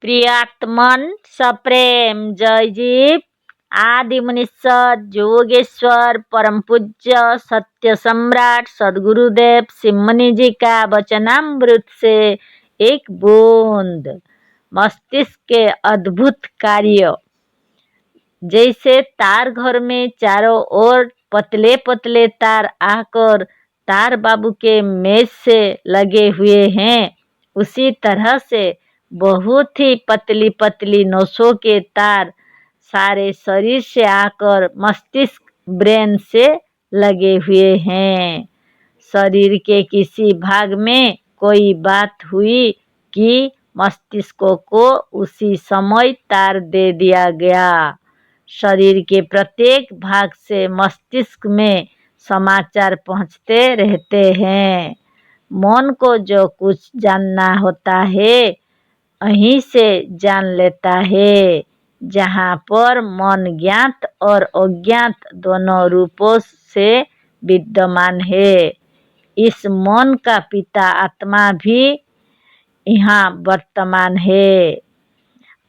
प्रियात्मन सप्रेम जयजीव आदि मुनीश्वर योगेश्वर परम पूज्य सत्य सम्राट सदगुरुदेव सिमनी जी का वचनामृत से एक बूंद मस्तिष्क के अद्भुत कार्य। जैसे तार घर में चारों ओर पतले पतले तार आकर तार बाबू के मेज से लगे हुए हैं, उसी तरह से बहुत ही पतली पतली नसों के तार सारे शरीर से आकर मस्तिष्क ब्रेन से लगे हुए हैं। शरीर के किसी भाग में कोई बात हुई कि मस्तिष्क को उसी समय तार दे दिया गया। शरीर के प्रत्येक भाग से मस्तिष्क में समाचार पहुंचते रहते हैं। मन को जो कुछ जानना होता है यहीं से जान लेता है। जहाँ पर मन ज्ञात और अज्ञात दोनों रूपों से विद्यमान है, इस मन का पिता आत्मा भी यहाँ वर्तमान है।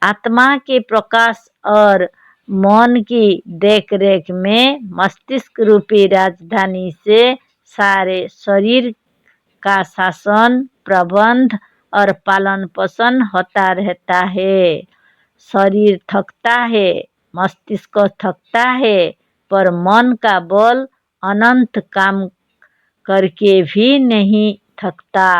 आत्मा के प्रकाश और मन की देखरेख में मस्तिष्क रूपी राजधानी से सारे शरीर का शासन प्रबंध और पालन पोषण होता रहता है। शरीर थकता है, मस्तिष्क थकता है, पर मन का बल अनंत काम करके भी नहीं थकता।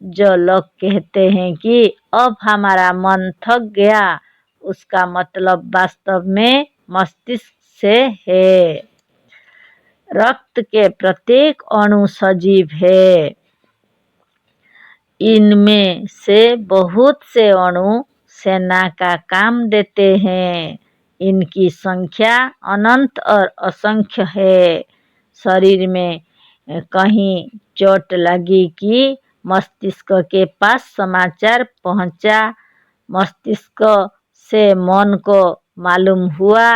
जो लोग कहते हैं कि अब हमारा मन थक गया, उसका मतलब वास्तव में मस्तिष्क से है। रक्त के प्रत्येक अणु सजीव है। इनमें से बहुत से अणु सेना का काम देते हैं। इनकी संख्या अनंत और असंख्य है। शरीर में कहीं चोट लगी कि मस्तिष्क के पास समाचार पहुंचा, मस्तिष्क से मन को मालूम हुआ,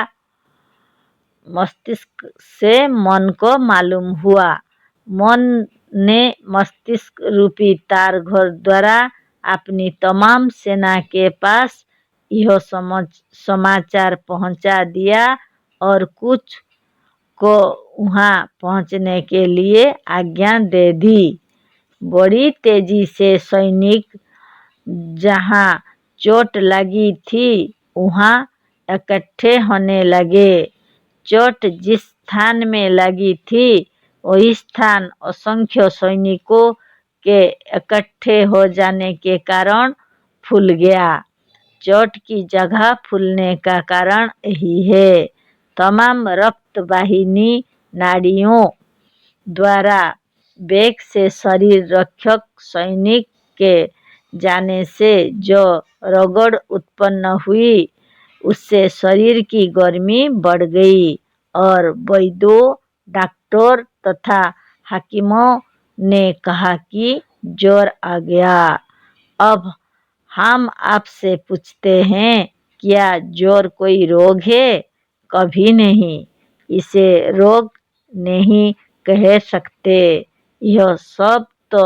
मस्तिष्क से मन को मालूम हुआ। मन ने मस्तिष्क रूपी तार घर द्वारा अपनी तमाम सेना के पास यह समाचार पहुंचा दिया और कुछ को वहां पहुंचने के लिए आज्ञा दे दी। बड़ी तेजी से सैनिक जहां चोट लगी थी वहां इकट्ठे होने लगे। चोट जिस स्थान में लगी थी वही स्थान असंख्य सैनिकों के इकट्ठे हो जाने के कारण फूल गया। चोट की जगह फूलने का कारण यही है। तमाम रक्त वाहिनी नाड़ियों द्वारा वेग से शरीर रक्षक सैनिक के जाने से जो रगड़ उत्पन्न हुई, उससे शरीर की गर्मी बढ़ गई और वैद्यों, डॉक्टर तथा हकीमों ने कहा कि जोर आ गया। अब हम आपसे पूछते हैं, क्या जोर कोई रोग है? कभी नहीं। इसे रोग नहीं कह सकते। यह सब तो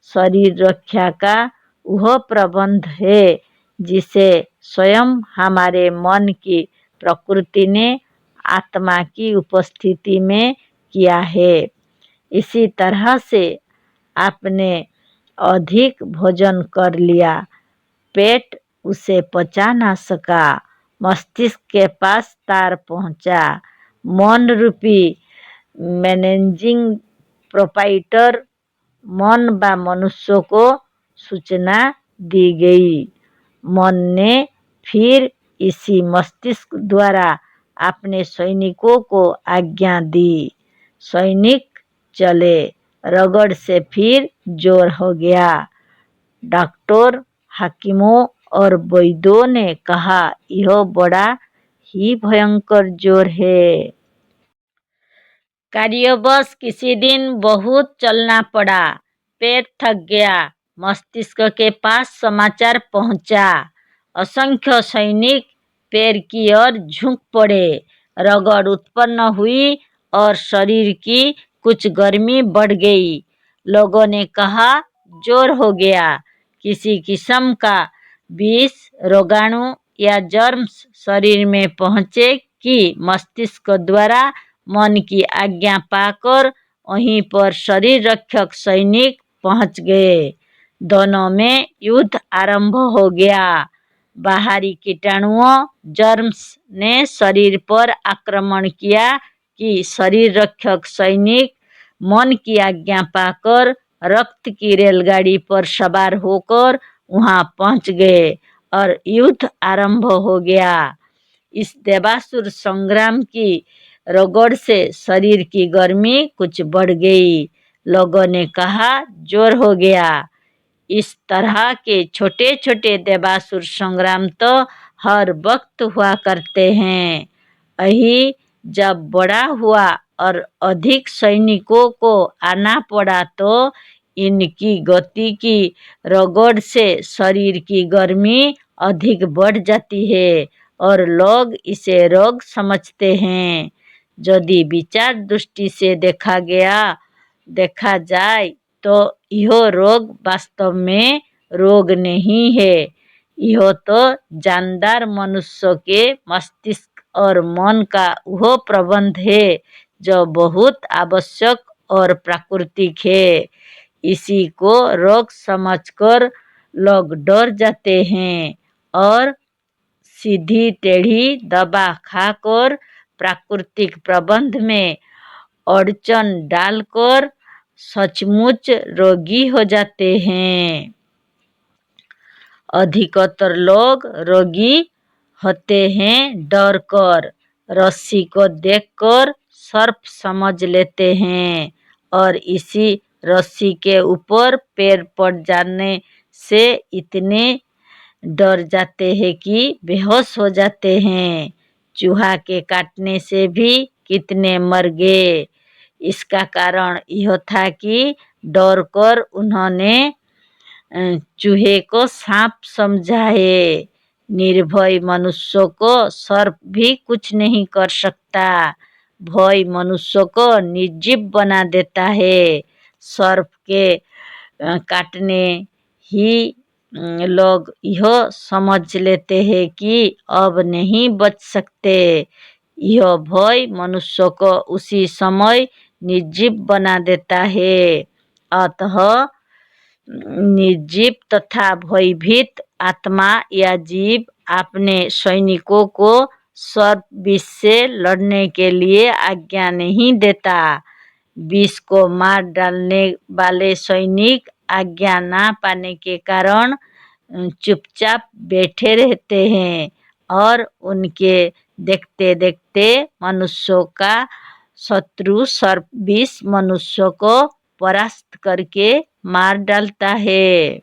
शरीर रक्षा का वह प्रबंध है जिसे स्वयं हमारे मन की प्रकृति ने आत्मा की उपस्थिति में किया है। इसी तरह से आपने अधिक भोजन कर लिया, पेट उसे पचा ना सका, मस्तिष्क के पास तार पहुंचा, मन रूपी मैनेजिंग प्रोपाइटर मन व मनुष्य को सूचना दी गई। मन ने फिर इसी मस्तिष्क द्वारा अपने सैनिकों को आज्ञा दी। सैनिक चले, रगड़ से फिर जोर हो गया। डॉक्टर, हकीमों और वैद्यों ने कहा, यह बड़ा ही भयंकर जोर है। कार्यवश किसी दिन बहुत चलना पड़ा, पैर थक गया, मस्तिष्क के पास समाचार पहुंचा। असंख्य सैनिक पैर की ओर झुक पड़े, रगड़ उत्पन्न हुई और शरीर की कुछ गर्मी बढ़ गई। लोगों ने कहा, जोर हो गया। किसी किस्म का विष, रोगाणु या जर्म्स शरीर में पहुंचे कि मस्तिष्क द्वारा मन की आज्ञा पाकर वहीं पर शरीर रक्षक सैनिक पहुंच गए। दोनों में युद्ध आरंभ हो गया। बाहरी कीटाणुओं जर्म्स ने शरीर पर आक्रमण किया कि शरीर रक्षक सैनिक मन की आज्ञा पाकर रक्त की रेलगाड़ी पर सवार होकर वहां पहुंच गए और युद्ध आरंभ हो गया। इस देवासुर संग्राम की रगड़ से शरीर की गर्मी कुछ बढ़ गई। लोगों ने कहा जोर हो गया। इस तरह के छोटे छोटे देवासुर संग्राम तो हर वक्त हुआ करते हैं। यही जब बड़ा हुआ और अधिक सैनिकों को आना पड़ा तो इनकी गति की रगड़ से शरीर की गर्मी अधिक बढ़ जाती है और लोग इसे रोग समझते हैं। यदि विचार दृष्टि से देखा जाए तो यह रोग वास्तव में रोग नहीं है। यह तो जानदार मनुष्य के मस्तिष्क और मन का वह प्रबंध है जो बहुत आवश्यक और प्राकृतिक है। इसी को रोग समझकर लोग डर जाते हैं और सीधी टेढ़ी दवा खाकर प्राकृतिक प्रबंध में अड़चन डालकर सचमुच रोगी हो जाते हैं। अधिकतर लोग रोगी होते हैं डर कर, रस्सी को देखकर सर्प समझ लेते हैं और इसी रस्सी के ऊपर पैर पड़ जाने से इतने डर जाते हैं कि बेहोश हो जाते हैं। चूहा के काटने से भी कितने मर गए। इसका कारण यह था कि डर कर उन्होंने चूहे को सांप समझा है। निर्भय मनुष्य को सर्प भी कुछ नहीं कर सकता। भय मनुष्य को निर्जीव बना देता है। सर्प के काटने ही लोग यह समझ लेते हैं कि अब नहीं बच सकते। यह भय मनुष्य को उसी समय निर्जीव बना देता है। अतः निर्जीव तथा भयभीत आत्मा या जीव अपने सैनिकों को सर्प विष से लड़ने के लिए आज्ञा नहीं देता। विष को मार डालने वाले सैनिक आज्ञा ना पाने के कारण चुपचाप बैठे रहते हैं और उनके देखते देखते मनुष्यों का शत्रु सर्प विष मनुष्य को परास्त करके मार डालता है।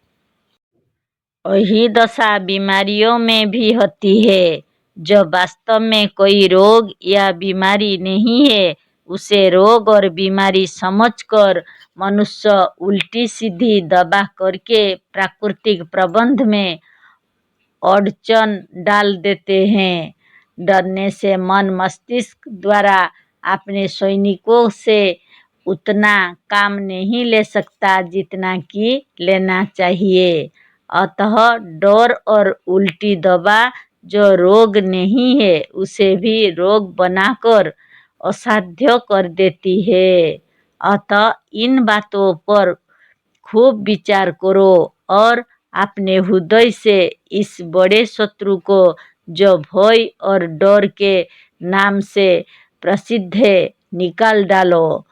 यही दशा बीमारियों में भी होती है। जो वास्तव में कोई रोग या बीमारी नहीं है उसे रोग और बीमारी समझकर मनुष्य उल्टी सीधी दवा करके प्राकृतिक प्रबंध में अड़चन डाल देते हैं। डरने से मन मस्तिष्क द्वारा अपने सैनिकों से उतना काम नहीं ले सकता जितना कि लेना चाहिए। अतः डर और उल्टी दवा जो रोग नहीं है उसे भी रोग बनाकर असाध्य कर देती है। अतः इन बातों पर खूब विचार करो और अपने हृदय से इस बड़े शत्रु को जो भय और डर के नाम से प्रसिद्ध है निकाल डालो।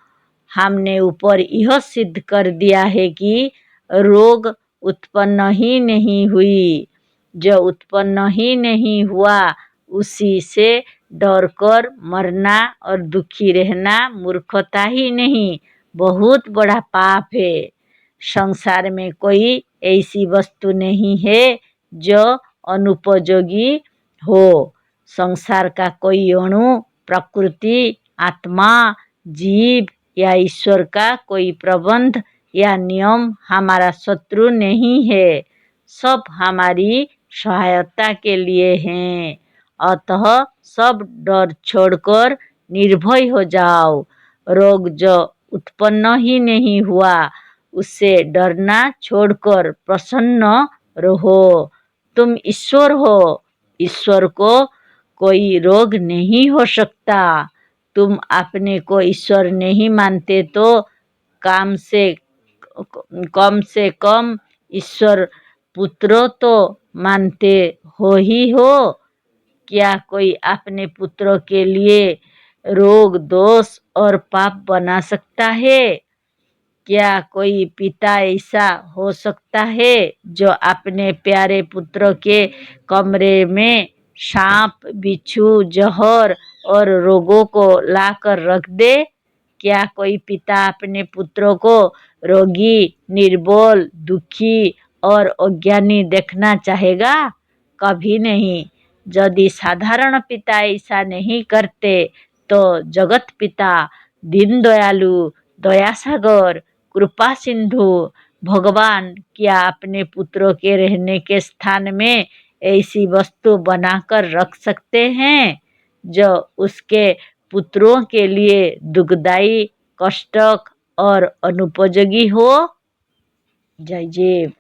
हमने ऊपर यह सिद्ध कर दिया है कि रोग उत्पन्न ही नहीं हुई। जो उत्पन्न ही नहीं हुआ उसी से डर कर मरना और दुखी रहना मूर्खता ही नहीं बहुत बड़ा पाप है। संसार में कोई ऐसी वस्तु नहीं है जो अनुपयोगी हो। संसार का कोई अणु, प्रकृति, आत्मा, जीव या ईश्वर का कोई प्रबंध या नियम हमारा शत्रु नहीं है। सब हमारी सहायता के लिए हैं। अतः सब डर छोड़कर निर्भय हो जाओ। रोग जो उत्पन्न ही नहीं हुआ उससे डरना छोड़कर प्रसन्न रहो। तुम ईश्वर हो, ईश्वर को कोई रोग नहीं हो सकता। तुम अपने को ईश्वर नहीं मानते तो कम से कम ईश्वर पुत्र तो मानते हो ही हो। क्या कोई अपने पुत्रों के लिए रोग, दोष और पाप बना सकता है? क्या कोई पिता ऐसा हो सकता है जो अपने प्यारे पुत्र के कमरे में सांप, बिच्छू, जहर और रोगों को लाकर रख दे? क्या कोई पिता अपने पुत्रों को रोगी, निर्बल, दुखी और अज्ञानी देखना चाहेगा? कभी नहीं। यदि साधारण पिता ऐसा नहीं करते तो जगत पिता, दीन दयालु, दयासागर, कृपा सिंधु भगवान क्या अपने पुत्रों के रहने के स्थान में ऐसी वस्तु बनाकर रख सकते हैं जो उसके पुत्रों के लिए दुखदायी, कष्टक और अनुपयोगी हो? जय जय।